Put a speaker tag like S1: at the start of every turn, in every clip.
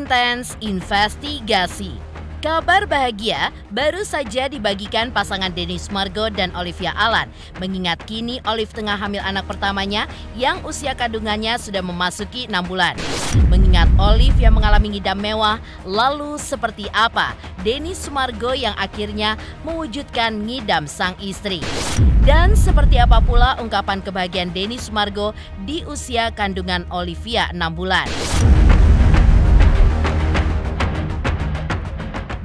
S1: intens investigasi. Kabar bahagia baru saja dibagikan pasangan Denny Sumargo dan Olivia Alan, mengingat kini Olive tengah hamil anak pertamanya yang usia kandungannya sudah memasuki 6 bulan. Mengingat Olive yang mengalami ngidam mewah, lalu seperti apa Denny Sumargo yang akhirnya mewujudkan ngidam sang istri? Dan seperti apa pula ungkapan kebahagiaan Denny Sumargo di usia kandungan Olivia 6 bulan?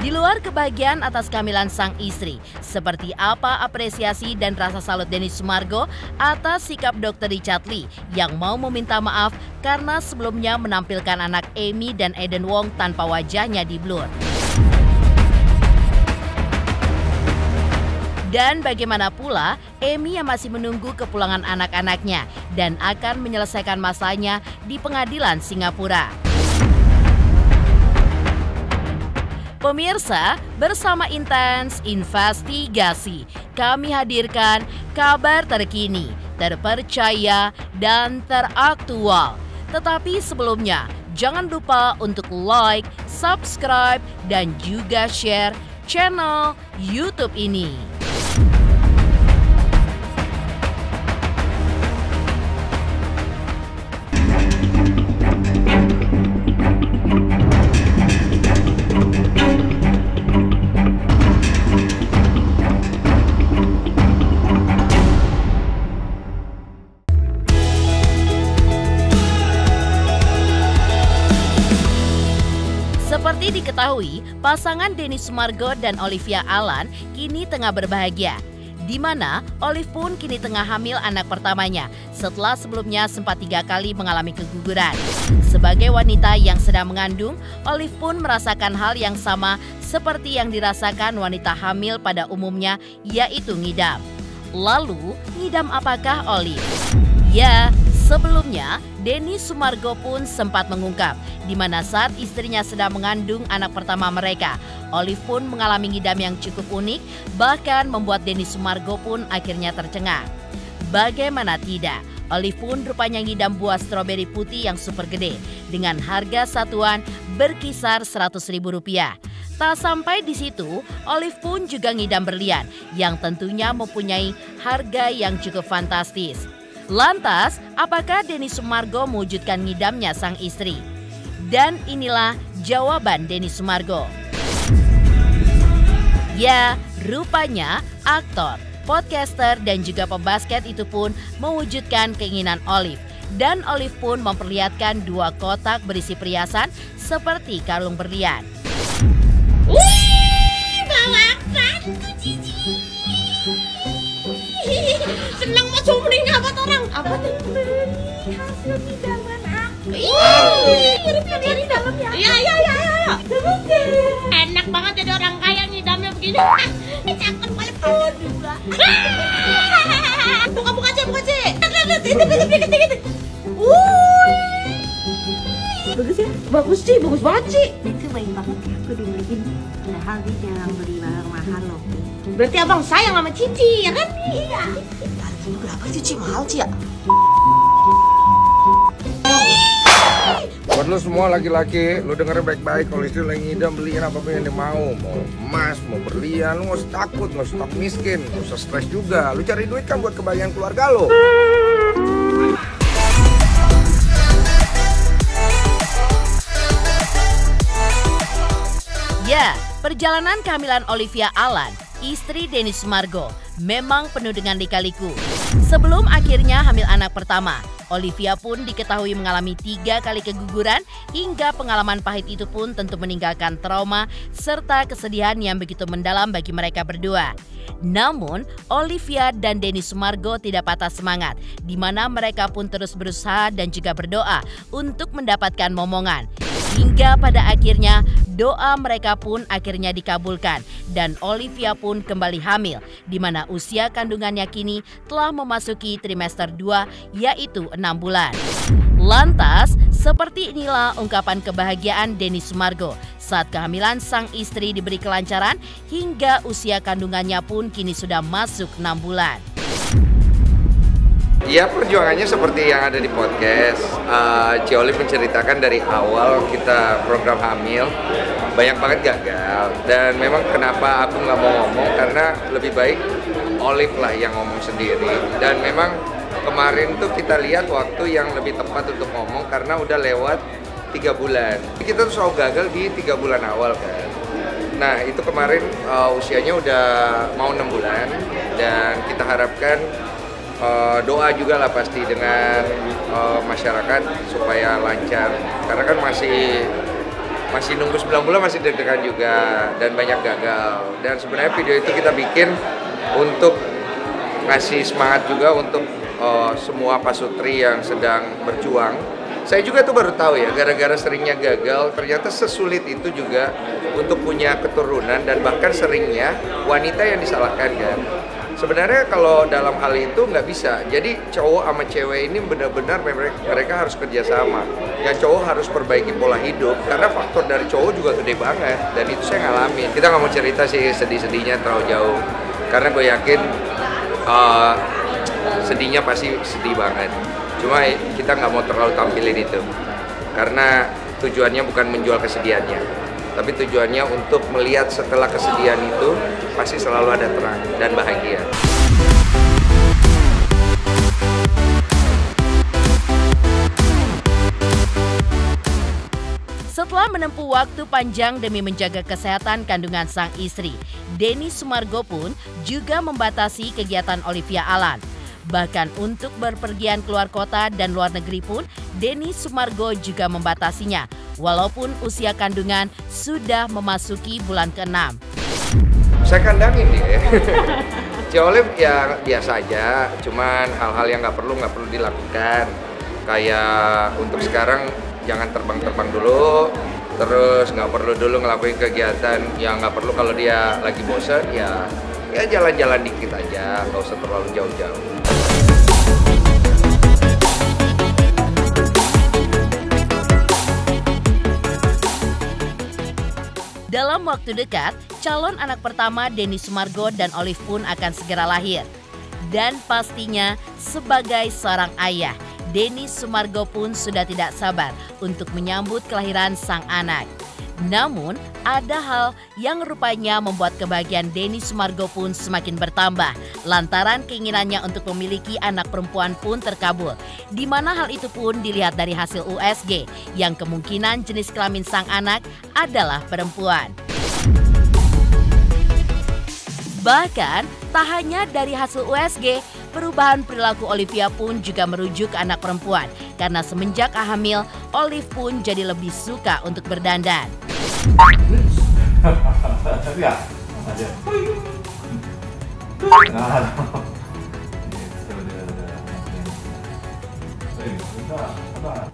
S1: Di luar kebahagiaan atas kehamilan sang istri, seperti apa apresiasi dan rasa salut Denny Sumargo atas sikap Dr. Richard Lee yang mau meminta maaf karena sebelumnya menampilkan anak Amy dan Eden Wong tanpa wajahnya di blur. Dan bagaimana pula Amy yang masih menunggu kepulangan anak-anaknya dan akan menyelesaikan masanya di pengadilan Singapura. Pemirsa, bersama Intens Investigasi, kami hadirkan kabar terkini, terpercaya, dan teraktual. Tetapi sebelumnya, jangan lupa untuk like, subscribe, dan juga share channel YouTube ini. Seperti diketahui, pasangan Denny Sumargo dan Olivia Alan kini tengah berbahagia, di mana Olive pun kini tengah hamil anak pertamanya setelah sebelumnya sempat 3 kali mengalami keguguran. Sebagai wanita yang sedang mengandung, Olive pun merasakan hal yang sama seperti yang dirasakan wanita hamil pada umumnya, yaitu ngidam. Lalu, ngidam apakah Olive? Ya, sebelumnya Denny Sumargo pun sempat mengungkap di mana saat istrinya sedang mengandung anak pertama mereka, Olive pun mengalami ngidam yang cukup unik, bahkan membuat Denny Sumargo pun akhirnya tercengang. Bagaimana tidak, Olive pun rupanya ngidam buah stroberi putih yang super gede dengan harga satuan berkisar Rp100.000. Tak sampai di situ, Olive pun juga ngidam berlian yang tentunya mempunyai harga yang cukup fantastis. Lantas, apakah Denny Sumargo mewujudkan ngidamnya sang istri? Dan inilah jawaban Denny Sumargo. Ya, rupanya aktor, podcaster, dan juga pembasket itu pun mewujudkan keinginan Olive. Dan Olive pun memperlihatkan 2 kotak berisi perhiasan seperti kalung berlian.
S2: Wih, bawa apaan tuh Cici? Senang mau cumring apa orang? Apa tuh? Beli hasil hidangan aku. Ngirim di dalam ya? Iya. Enak banget jadi orang kaya ngidamnya begini. Cakep banget juga. Buka Ci. Lihat. Bagus ya? Bagus banget Ci.
S3: Itu baik banget ya, aku dibeliin. Padahal dia jarang beli barang mahal loh.
S2: Berarti abang sayang sama Cici, ya kan? Iya.
S3: Harganya berapa sih Ci? Mahal Ci ya?
S4: Buat lo semua laki-laki, lo dengerin baik-baik. Kalau istri lagi ngidam, beliin apapun yang dia mau. Mau emas, mau berlian, lo gak usah takut, gak usah takut miskin, gak usah stres juga. Lo cari duit kan buat kebahagiaan keluarga lo.
S1: Ya, perjalanan kehamilan Olivia Alan, istri Denny Sumargo, memang penuh dengan lika-liku. Sebelum akhirnya hamil anak pertama, Olivia pun diketahui mengalami 3 kali keguguran hingga pengalaman pahit itu pun tentu meninggalkan trauma serta kesedihan yang begitu mendalam bagi mereka berdua. Namun, Olivia dan Denny Sumargo tidak patah semangat, di mana mereka pun terus berusaha dan juga berdoa untuk mendapatkan momongan. Hingga pada akhirnya doa mereka pun akhirnya dikabulkan dan Olivia pun kembali hamil, di mana usia kandungannya kini telah memasuki trimester 2 yaitu 6 bulan. Lantas, seperti inilah ungkapan kebahagiaan Denny Sumargo saat kehamilan sang istri diberi kelancaran hingga usia kandungannya pun kini sudah masuk 6 bulan.
S4: Ya perjuangannya seperti yang ada di podcast. Ci Olive menceritakan dari awal kita program hamil banyak banget gagal, dan memang kenapa aku nggak mau ngomong karena lebih baik Olive lah yang ngomong sendiri. Dan memang kemarin tuh kita lihat waktu yang lebih tepat untuk ngomong karena udah lewat 3 bulan. Kita tuh selalu gagal di 3 bulan awal kan. Nah itu kemarin usianya udah mau 6 bulan, dan kita harapkan doa juga lah pasti dengan masyarakat supaya lancar, karena kan masih nunggu 9 bulan, masih deg-degan juga dan banyak gagal. Dan sebenarnya video itu kita bikin untuk ngasih semangat juga untuk semua pasutri yang sedang berjuang. Saya juga tuh baru tahu ya, gara-gara seringnya gagal, ternyata sesulit itu juga untuk punya keturunan, dan bahkan seringnya wanita yang disalahkan kan. Sebenarnya kalau dalam hal itu nggak bisa. Jadi cowok sama cewek ini benar-benar mereka harus kerjasama. Yang cowok harus perbaiki pola hidup, karena faktor dari cowok juga gede banget. Dan itu saya ngalamin. Kita nggak mau cerita sih sedih-sedihnya terlalu jauh, karena gue yakin sedihnya pasti sedih banget. Cuma kita nggak mau terlalu tampilin itu, karena tujuannya bukan menjual kesedihannya, tapi tujuannya untuk melihat setelah kesedihan itu pasti selalu ada terang dan bahagia.
S1: Setelah menempuh waktu panjang demi menjaga kesehatan kandungan sang istri, Denny Sumargo pun juga membatasi kegiatan Olivia Alan. Bahkan untuk berpergian keluar kota dan luar negeri pun, Denny Sumargo juga membatasinya, walaupun usia kandungan sudah memasuki bulan ke-6.
S4: Saya kandangin dia. Ci Olive ya biasa aja, cuman hal-hal yang nggak perlu dilakukan. Kayak untuk sekarang jangan terbang-terbang dulu, terus nggak perlu dulu ngelakuin kegiatan yang nggak perlu. Kalau dia lagi bosan ya jalan-jalan dikit aja, nggak usah terlalu jauh-jauh.
S1: Dalam waktu dekat, calon anak pertama Denny Sumargo dan Olive pun akan segera lahir. Dan pastinya sebagai seorang ayah, Denny Sumargo pun sudah tidak sabar untuk menyambut kelahiran sang anak. Namun, ada hal yang rupanya membuat kebahagiaan Denny Sumargo pun semakin bertambah lantaran keinginannya untuk memiliki anak perempuan pun terkabul, di mana hal itu pun dilihat dari hasil USG yang kemungkinan jenis kelamin sang anak adalah perempuan. Bahkan, tak hanya dari hasil USG, perubahan perilaku Olivia pun juga merujuk ke anak perempuan, karena semenjak hamil, Olive pun jadi lebih suka untuk berdandan.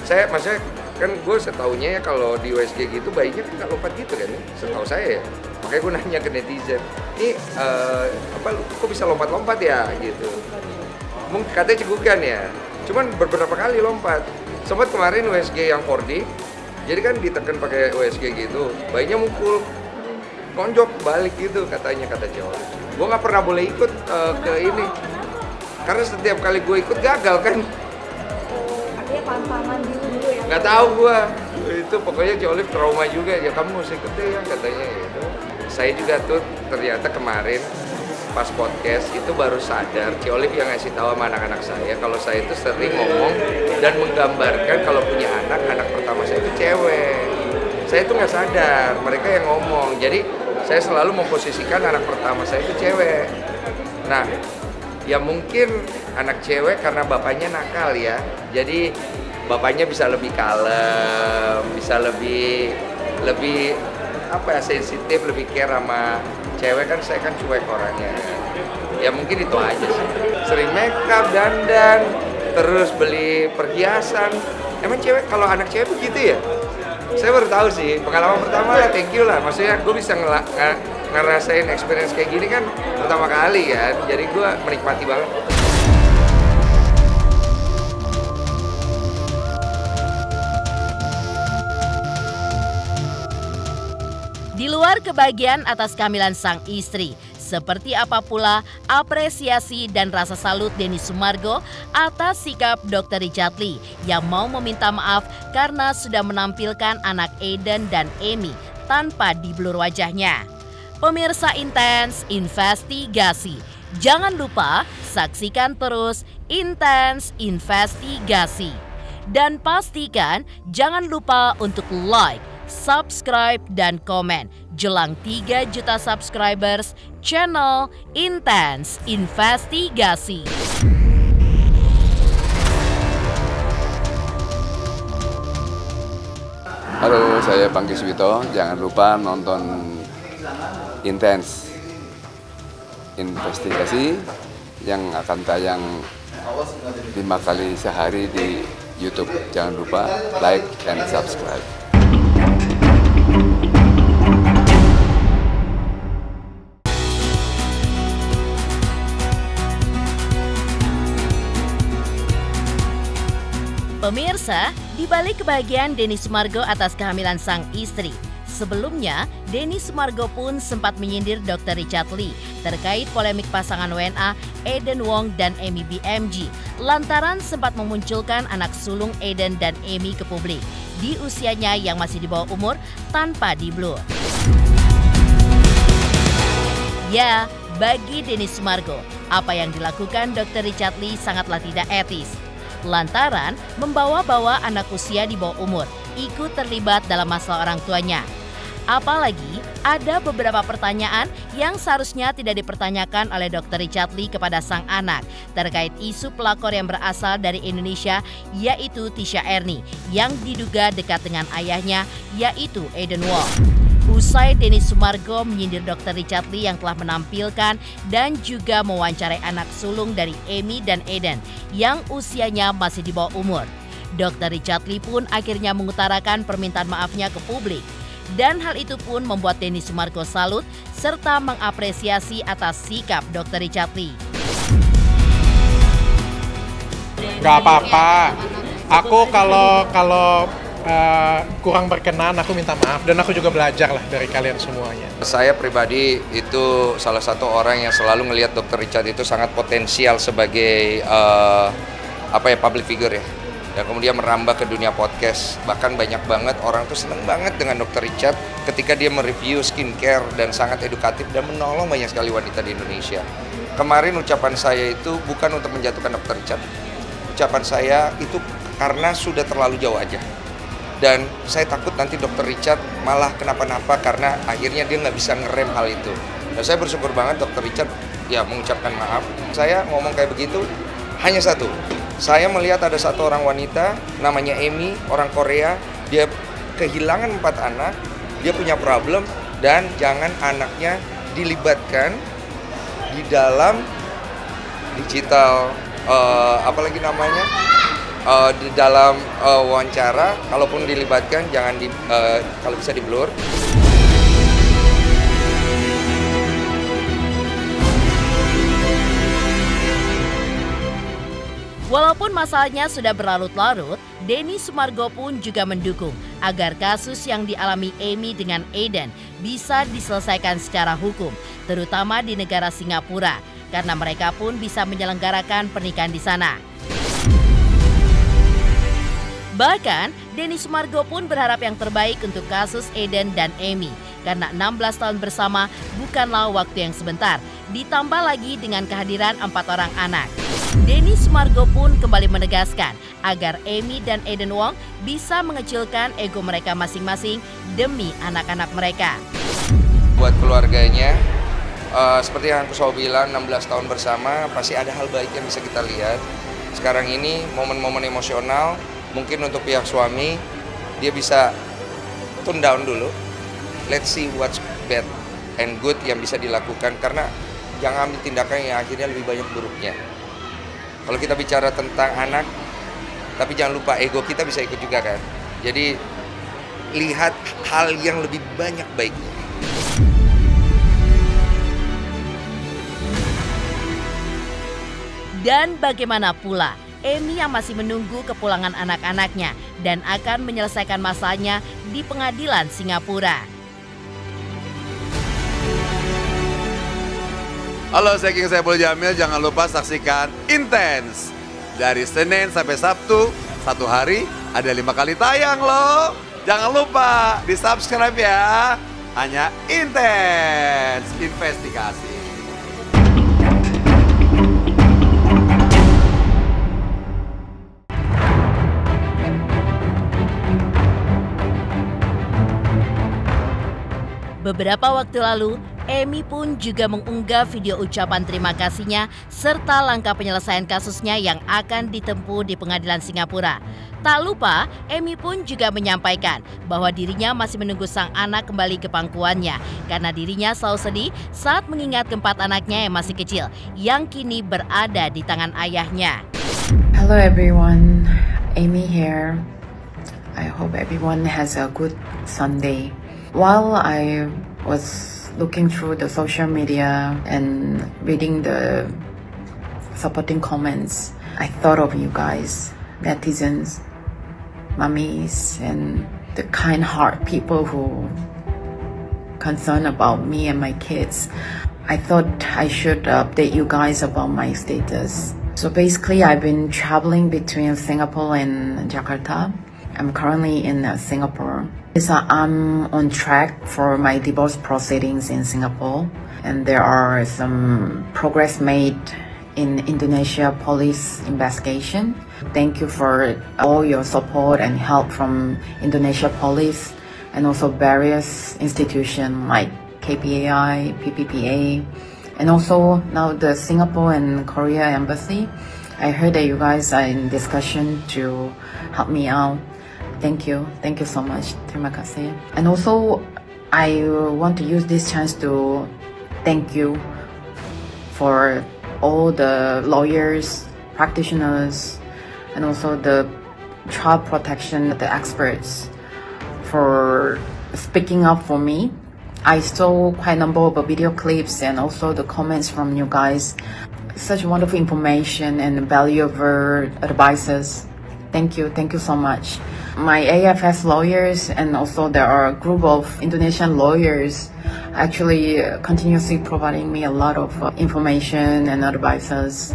S4: Saya maksudnya kan gue setaunya ya kalau di USG gitu bayinya nggak lompat gitu kan, setahu saya ya. Makanya gue nanya ke netizen, ini kok bisa lompat-lompat ya gitu. Mungkin katanya cegukan ya, cuman beberapa kali lompat. Sempat kemarin USG yang 4D, jadi kan ditekan pakai USG gitu, bayinya mukul, konjok balik gitu katanya, kata cewek. Gue nggak pernah boleh ikut ke ini, karena setiap kali gue ikut gagal kan.
S2: Artinya pantang dulu ya?
S4: Nggak tahu gue, itu pokoknya Ci Olive trauma juga, ya kamu harus ikut deh ya katanya gitu. Saya juga tuh ternyata kemarin pas podcast itu baru sadar, Ci Olive yang ngasih tahu sama anak-anak saya kalau saya itu sering ngomong dan menggambarkan kalau punya anak pertama saya itu cewek. Saya itu nggak sadar, mereka yang ngomong. Jadi saya selalu memposisikan anak pertama saya itu cewek. Nah, ya mungkin anak cewek karena bapaknya nakal ya. Jadi bapaknya bisa lebih kalem, bisa lebih sensitif, lebih care sama cewek. Kan saya kan cuek orangnya. Ya mungkin itu aja sih. Sering make up, dandan, terus beli perhiasan. Emang cewek, kalau anak cewek begitu ya? Saya baru tahu sih, pengalaman pertama lah, thank you lah. Maksudnya gue bisa ngerasain experience kayak gini kan pertama kali kan. Jadi gue menikmati banget.
S1: Di luar kebahagiaan atas kehamilan sang istri, Seperti apa pula apresiasi dan rasa salut Denny Sumargo atas sikap Dr. Richard Lee yang mau meminta maaf karena sudah menampilkan anak Aiden dan Amy tanpa diblur wajahnya. Pemirsa Intens Investigasi, jangan lupa saksikan terus Intens Investigasi. Dan pastikan jangan lupa untuk like, subscribe, dan komen jelang 3 juta subscribers channel Intens Investigasi.
S5: Halo, saya Pangki Suwito. Jangan lupa nonton Intens Investigasi yang akan tayang 5 kali sehari di YouTube. Jangan lupa like and subscribe.
S1: Pemirsa, di balik kebahagiaan Denny Sumargo atas kehamilan sang istri, sebelumnya Denny Sumargo pun sempat menyindir Dr. Richard Lee terkait polemik pasangan WNA Aiden Wong dan Amy BMG lantaran sempat memunculkan anak sulung Aiden dan Amy ke publik di usianya yang masih di bawah umur tanpa diblur. Ya, bagi Denny Sumargo, apa yang dilakukan Dr. Richard Lee sangatlah tidak etis. Lantaran membawa-bawa anak usia di bawah umur ikut terlibat dalam masalah orang tuanya. Apalagi ada beberapa pertanyaan yang seharusnya tidak dipertanyakan oleh Dr. Richard Lee kepada sang anak terkait isu pelakor yang berasal dari Indonesia, yaitu Tisha Ernie yang diduga dekat dengan ayahnya, yaitu Aiden Wong. Usai Denny Sumargo menyindir Dr. Richard Lee yang telah menampilkan dan juga mewawancarai anak sulung dari Amy dan Aiden yang usianya masih di bawah umur, Dr. Richard Lee pun akhirnya mengutarakan permintaan maafnya ke publik. Dan hal itu pun membuat Denny Sumargo salut serta mengapresiasi atas sikap Dr. Richard Lee.
S6: Gak apa-apa. Aku kalau kurang berkenan aku minta maaf dan aku juga belajar lah dari kalian semuanya.
S4: Saya pribadi itu salah satu orang yang selalu ngelihat Dr. Richard itu sangat potensial sebagai public figure ya. Dan kemudian merambah ke dunia podcast. Bahkan banyak banget orang tuh seneng banget dengan Dr. Richard ketika dia mereview skincare dan sangat edukatif dan menolong banyak sekali wanita di Indonesia. Kemarin ucapan saya itu bukan untuk menjatuhkan Dr. Richard. Ucapan saya itu karena sudah terlalu jauh aja. Dan saya takut nanti Dr. Richard malah kenapa-napa karena akhirnya dia nggak bisa ngerem hal itu. Dan saya bersyukur banget Dr. Richard ya mengucapkan maaf. Saya ngomong kayak begitu hanya satu. Saya melihat ada satu orang wanita namanya Amy, orang Korea. Dia kehilangan 4 anak, dia punya problem dan jangan anaknya dilibatkan di dalam digital di dalam wawancara. Kalaupun dilibatkan jangan kalau bisa di-blur.
S1: Walaupun masalahnya sudah berlarut-larut, Denny Sumargo pun juga mendukung agar kasus yang dialami Amy dengan Aiden bisa diselesaikan secara hukum, terutama di negara Singapura, karena mereka pun bisa menyelenggarakan pernikahan di sana. Bahkan, Denny Sumargo pun berharap yang terbaik untuk kasus Aiden dan Amy, karena 16 tahun bersama bukanlah waktu yang sebentar, ditambah lagi dengan kehadiran 4 orang anak. Denny Sumargo pun kembali menegaskan agar Amy dan Aiden Wong bisa mengecilkan ego mereka masing-masing demi anak-anak mereka.
S4: Buat keluarganya, seperti yang aku selalu bilang, 16 tahun bersama pasti ada hal baik yang bisa kita lihat. Sekarang ini momen-momen emosional, mungkin untuk pihak suami, dia bisa tune down dulu. Let's see what's bad and good yang bisa dilakukan, karena jangan ambil tindakan yang akhirnya lebih banyak buruknya. Kalau kita bicara tentang anak, tapi jangan lupa ego kita bisa ikut juga kan. Jadi lihat hal yang lebih banyak baiknya.
S1: Dan bagaimana pula Amy yang masih menunggu kepulangan anak-anaknya dan akan menyelesaikan masalahnya di pengadilan Singapura.
S7: Halo, saya King Saiful Jamil. Jangan lupa saksikan Intens dari Senin sampai Sabtu. Satu hari ada 5 kali tayang loh. Jangan lupa di subscribe ya. Hanya Intens Investigasi.
S1: Beberapa waktu lalu, Amy pun juga mengunggah video ucapan terima kasihnya serta langkah penyelesaian kasusnya yang akan ditempuh di pengadilan Singapura. Tak lupa, Amy pun juga menyampaikan bahwa dirinya masih menunggu sang anak kembali ke pangkuannya karena dirinya selalu sedih saat mengingat keempat anaknya yang masih kecil yang kini berada di tangan ayahnya.
S8: Hello everyone, Amy here. I hope everyone has a good Sunday. While I was looking through the social media and reading the supporting comments, I thought of you guys, netizens, mummies, and the kind heart people who concerned about me and my kids. I thought I should update you guys about my status. So basically, I've been traveling between Singapore and Jakarta. I'm currently in Singapore. I'm on track for my divorce proceedings in Singapore, and there are some progress made in Indonesia police investigation. Thank you for all your support and help from Indonesia police and also various institutions like KPAI, PPPA, and also now the Singapore and Korea embassy. I heard that you guys are in discussion to help me out. Thank you so much. Terima kasih. And also, I want to use this chance to thank you for all the lawyers, practitioners, and also the child protection, the experts, for speaking up for me. I saw quite a number of video clips and also the comments from you guys. Such wonderful information and valuable advices. Thank you so much. My AFS lawyers and also there are a group of Indonesian lawyers actually continuously providing me a lot of information and advices.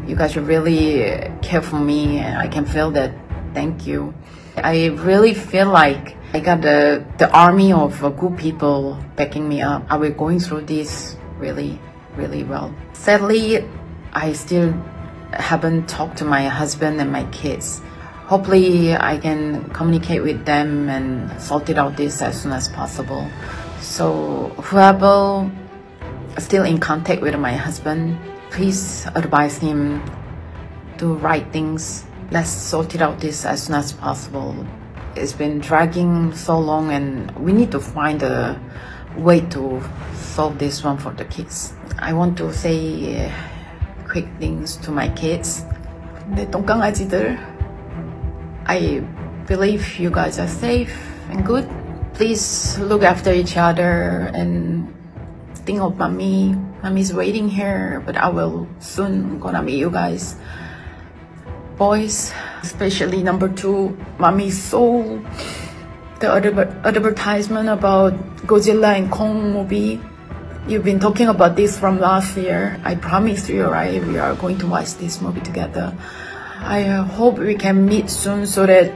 S8: You guys really care for me and I can feel that. Thank you. I really feel like I got the army of good people backing me up. I will going through this really well. Sadly, I still haven't talked to my husband and my kids. Hopefully, I can communicate with them and sort it out this as soon as possible. So, whoever still in contact with my husband, please advise him do right things. Let's sort it out this as soon as possible. It's been dragging so long and we need to find a way to solve this one for the kids. I want to say quick things to my kids. 내 똥강아지들. I believe you guys are safe and good. Please look after each other and think of mommy. Mommy's waiting here, but I will soon gonna meet you guys. Boys, especially number 2, mommy saw the advertisement about Godzilla and Kong movie. You've been talking about this from last year. I promise you, right? We are going to watch this movie together. I hope we can meet soon so that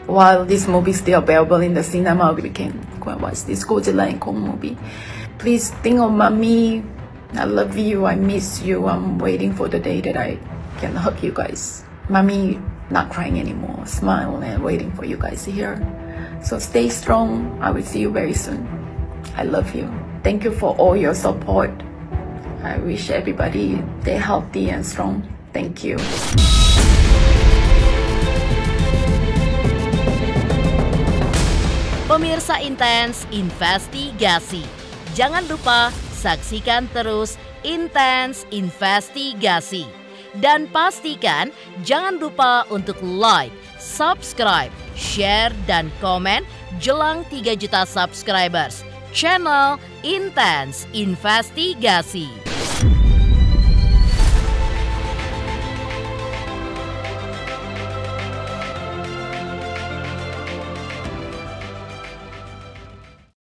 S8: while this movie is still available in the cinema, we can go and watch this Godzilla and Kong movie. Please think of mommy. I love you. I miss you. I'm waiting for the day that I can hug you guys. Mommy not crying anymore. Smile and waiting for you guys here. So stay strong. I will see you very soon. I love you. Thank you for all your support. I wish everybody stay healthy and strong. Thank you.
S1: Pemirsa Intens Investigasi, jangan lupa saksikan terus Intens Investigasi. Dan pastikan jangan lupa untuk like, subscribe, share, dan komen jelang 3 juta subscribers channel Intens Investigasi.